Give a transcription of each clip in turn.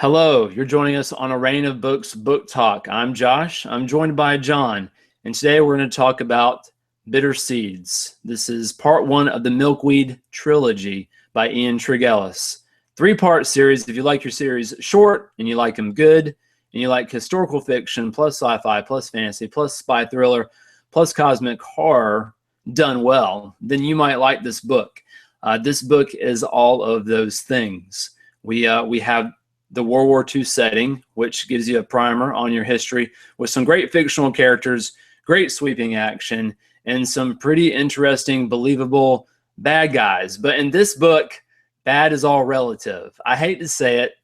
Hello, you're joining us on a Rain of Books book talk. I'm Josh. I'm joined by John, and today we're going to talk about Bitter Seeds. This is part one of the Milkweed trilogy by Tregillis. Three-part series. If you like your series short and you like them good, and you like historical fiction plus sci-fi plus fantasy plus spy thriller plus cosmic horror done well, then you might like this book. This book is all of those things. We have the World War II setting, which gives you a primer on your history with some great fictional characters, great sweeping action, and some pretty interesting, believable bad guys. But in this book, bad is all relative. I hate to say it,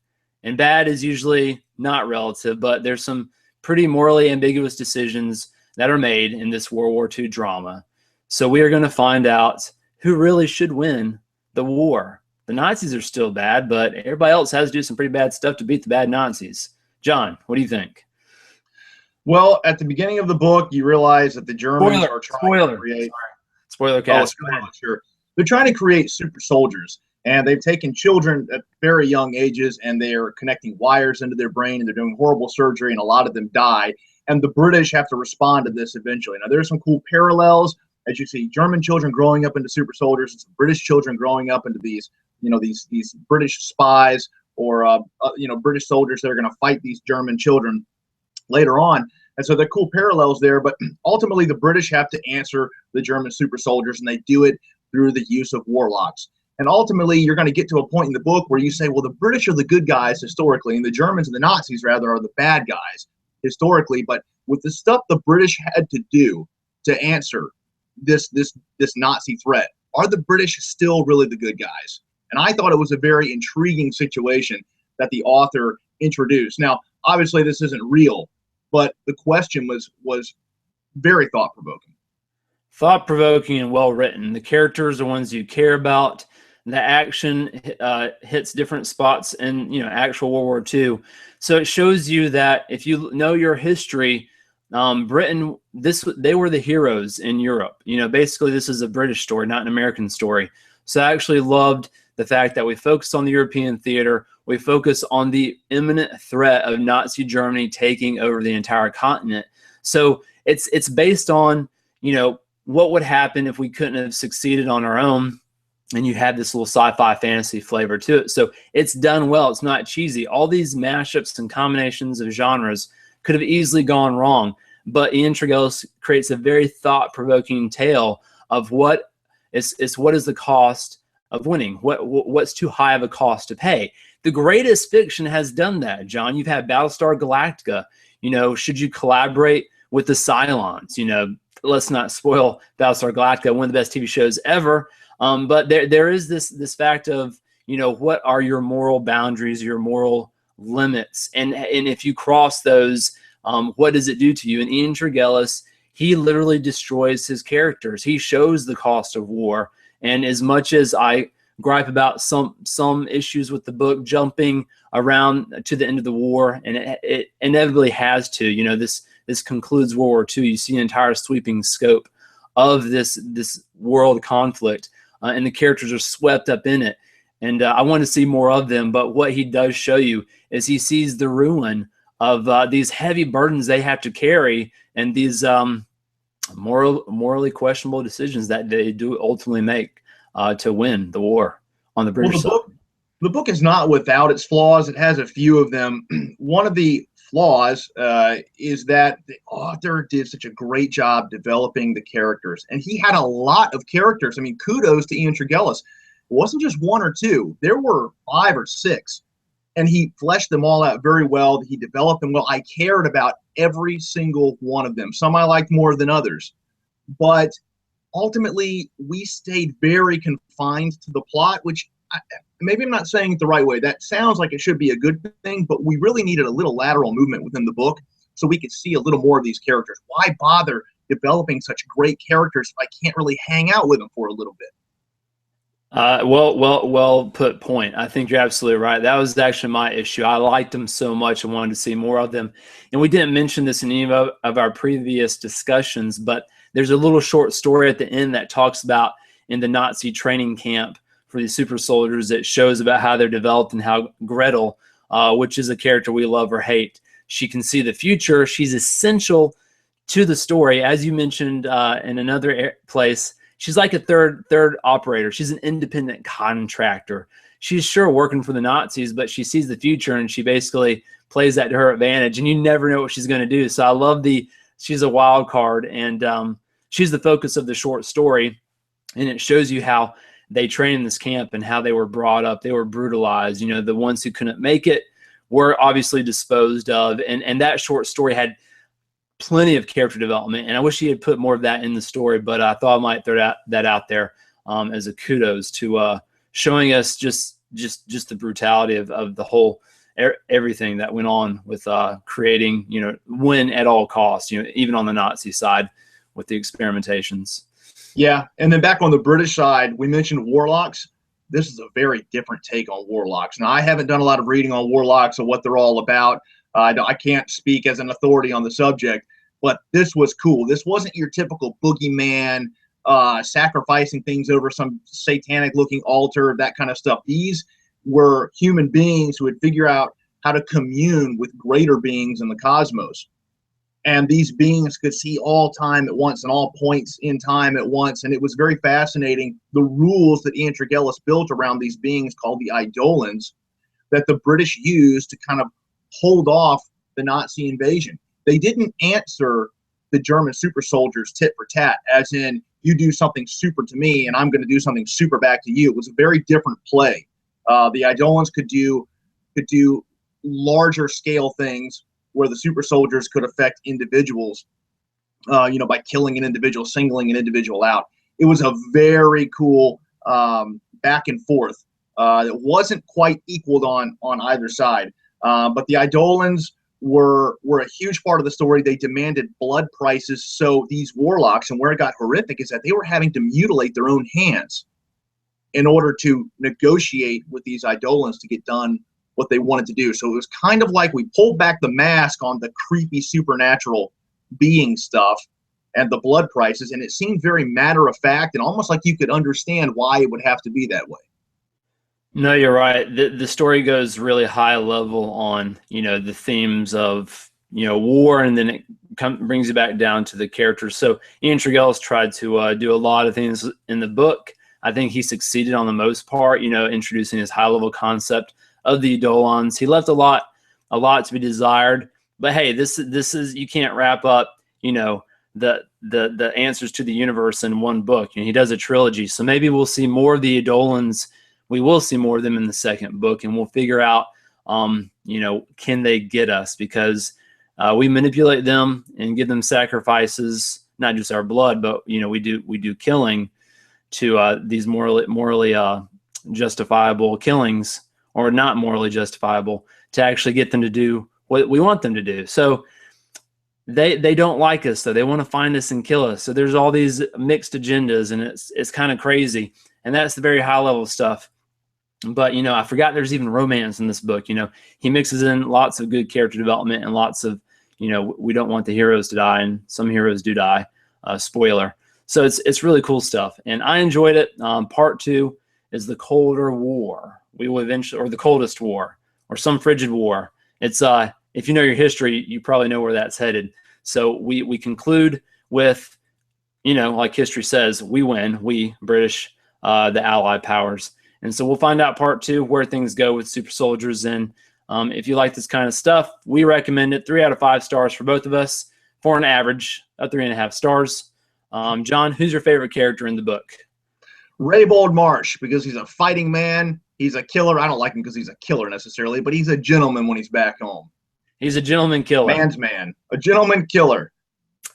and bad is usually not relative, but there's some pretty morally ambiguous decisions that are made in this World War II drama. So we are going to find out who really should win the war. The Nazis are still bad, but everybody else has to do some pretty bad stuff to beat the bad Nazis. John, what do you think? Well, at the beginning of the book, you realize that the Germans are trying to create... Spoiler cast. Sure. They're trying to create super soldiers, and they've taken children at very young ages, and they're connecting wires into their brain, and they're doing horrible surgery, and a lot of them die. And the British have to respond to this eventually. Now, there's some cool parallels, as you see German children growing up into super soldiers, and some British children growing up into these British spies or British soldiers that are going to fight these German children later on. And so there are cool parallels there, but ultimately the British have to answer the German super soldiers, and they do it through the use of warlocks. And ultimately you're going to get to a point in the book where you say, well, the British are the good guys historically, and the Germans and the Nazis rather are the bad guys historically. But with the stuff the British had to do to answer this Nazi threat, are the British still really the good guys? And I thought it was a very intriguing situation that the author introduced. Now, obviously, this isn't real, but the question was very thought-provoking. Thought-provoking and well-written. The characters are ones you care about. The action hits different spots in actual World War II. So it shows you that if you know your history, Britain, they were the heroes in Europe. Basically, this is a British story, not an American story. So I actually loved the fact that we focus on the European theater. We focus on the imminent threat of Nazi Germany taking over the entire continent. So it's based on, what would happen if we couldn't have succeeded on our own, and you have this little sci-fi fantasy flavor to it. So it's done well. It's not cheesy. All these mashups and combinations of genres could have easily gone wrong, but Tregillis creates a very thought-provoking tale of what is the cost of winning. What's too high of a cost to pay? The greatest fiction has done that, John. You've had Battlestar Galactica. Should you collaborate with the Cylons? Let's not spoil Battlestar Galactica, one of the best TV shows ever. But there is this fact of, what are your moral boundaries, your moral limits, and if you cross those, what does it do to you? And Tregillis, he literally destroys his characters. He shows the cost of war. And as much as I gripe about some issues with the book jumping around to the end of the war, and it inevitably has to, this concludes World War II. You see an entire sweeping scope of this world conflict, and the characters are swept up in it. And I want to see more of them. But what he does show you is he sees the ruin of these heavy burdens they have to carry, and these morally questionable decisions that they do ultimately make to win the war on the British side. The book is not without its flaws. It has a few of them. One of the flaws is that the author did such a great job developing the characters, and he had a lot of characters. I mean, kudos to Tregillis. It wasn't just one or two. There were 5 or 6. And he fleshed them all out very well. He developed them well. I cared about every single one of them. Some I liked more than others. But ultimately, we stayed very confined to the plot, which maybe I'm not saying it the right way. That sounds like it should be a good thing, but we really needed a little lateral movement within the book so we could see a little more of these characters. Why bother developing such great characters if I can't really hang out with them for a little bit? Well put point. I think you're absolutely right. That was actually my issue. I liked them so much and wanted to see more of them. And we didn't mention this in any of our previous discussions, but there's a little short story at the end that talks about in the Nazi training camp for these super soldiers. It shows about how they're developed and how Gretel which is a character we love or hate. She can see the future. She's essential to the story. As you mentioned in another place, she's like a third operator. She's an independent contractor. She's sure working for the Nazis, but she sees the future and she basically plays that to her advantage, and you never know what she's going to do. So I love she's a wild card, and she's the focus of the short story, and it shows you how they train in this camp and how they were brought up. They were brutalized. You know, the ones who couldn't make it were obviously disposed of, and that short story had plenty of character development, and I wish he had put more of that in the story, but I thought I might throw that out there as a kudos to showing us just the brutality of the whole everything that went on with creating, you know, win at all costs, you know, even on the Nazi side with the experimentations. Yeah, and then back on the British side, we mentioned warlocks. This is a very different take on warlocks. Now, I haven't done a lot of reading on warlocks or what they're all about. I can't speak as an authority on the subject, but this was cool. This wasn't your typical boogeyman sacrificing things over some satanic-looking altar, that kind of stuff. These were human beings who would figure out how to commune with greater beings in the cosmos. And these beings could see all time at once and all points in time at once. And it was very fascinating, the rules that Ian Tregillis built around these beings called the Eidolons that the British used to kind of hold off the Nazi invasion. They didn't answer the German super soldiers tit for tat, as in, you do something super to me and I'm going to do something super back to you. It was a very different play. The Eidolons could do larger scale things where the super soldiers could affect individuals, you know, by killing an individual, singling an individual out. It was a very cool back and forth. It wasn't quite equaled on either side, but the Eidolons were a huge part of the story. They demanded blood prices. So these warlocks, and where it got horrific is that they were having to mutilate their own hands in order to negotiate with these Eidolons to get done what they wanted to do. So it was kind of like we pulled back the mask on the creepy supernatural being stuff and the blood prices, and it seemed very matter of fact and almost like you could understand why it would have to be that way. No, you're right. The story goes really high level on, you know, the themes of, you know, war, and then it brings you back down to the characters. So Ian Tregillis tried to do a lot of things in the book. I think he succeeded on the most part, you know, introducing his high-level concept of the Eidolons. He left a lot to be desired. But hey, this is, you can't wrap up, you know, the answers to the universe in one book. You know, he does a trilogy, so maybe we'll see more of the Eidolons. We will see more of them in the second book, and we'll figure out, you know, can they get us? Because we manipulate them and give them sacrifices, not just our blood, but, you know, we do killing to these morally justifiable killings, or not morally justifiable, to actually get them to do what we want them to do. So they don't like us, so they want to find us and kill us. So there's all these mixed agendas, and it's kind of crazy. And that's the very high level stuff. But, you know, I forgot there's even romance in this book. You know, he mixes in lots of good character development and lots of, you know, we don't want the heroes to die, and some heroes do die. Spoiler. So it's really cool stuff, and I enjoyed it. Part 2 is the Colder War. We will eventually, or the Coldest War, or some frigid war. It's if you know your history, you probably know where that's headed. So we conclude with, you know, like history says, we win. We British, the Allied powers. And so we'll find out part 2 where things go with super soldiers. And if you like this kind of stuff, we recommend it. 3 out of 5 stars for both of us, for an average of 3.5 stars. John, who's your favorite character in the book? Raybold Marsh, because he's a fighting man. He's a killer. I don't like him because he's a killer necessarily, but he's a gentleman when he's back home. He's a gentleman killer. Man's man. A gentleman killer.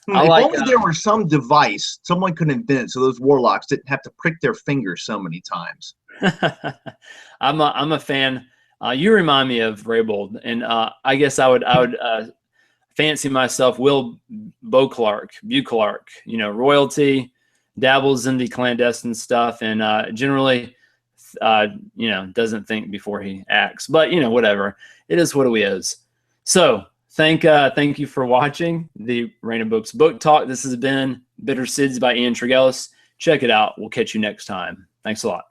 If only there were some device someone could invent so those warlocks didn't have to prick their fingers so many times. I'm a fan. You remind me of Raybold, and I guess I would fancy myself Will Beauclerk, you know, royalty, dabbles in the clandestine stuff, and generally, you know, doesn't think before he acts. But, you know, whatever. It is what it is. So thank you for watching the Rain of Books Book Talk. This has been Bitter Seeds by Ian Tregillis. Check it out. We'll catch you next time. Thanks a lot.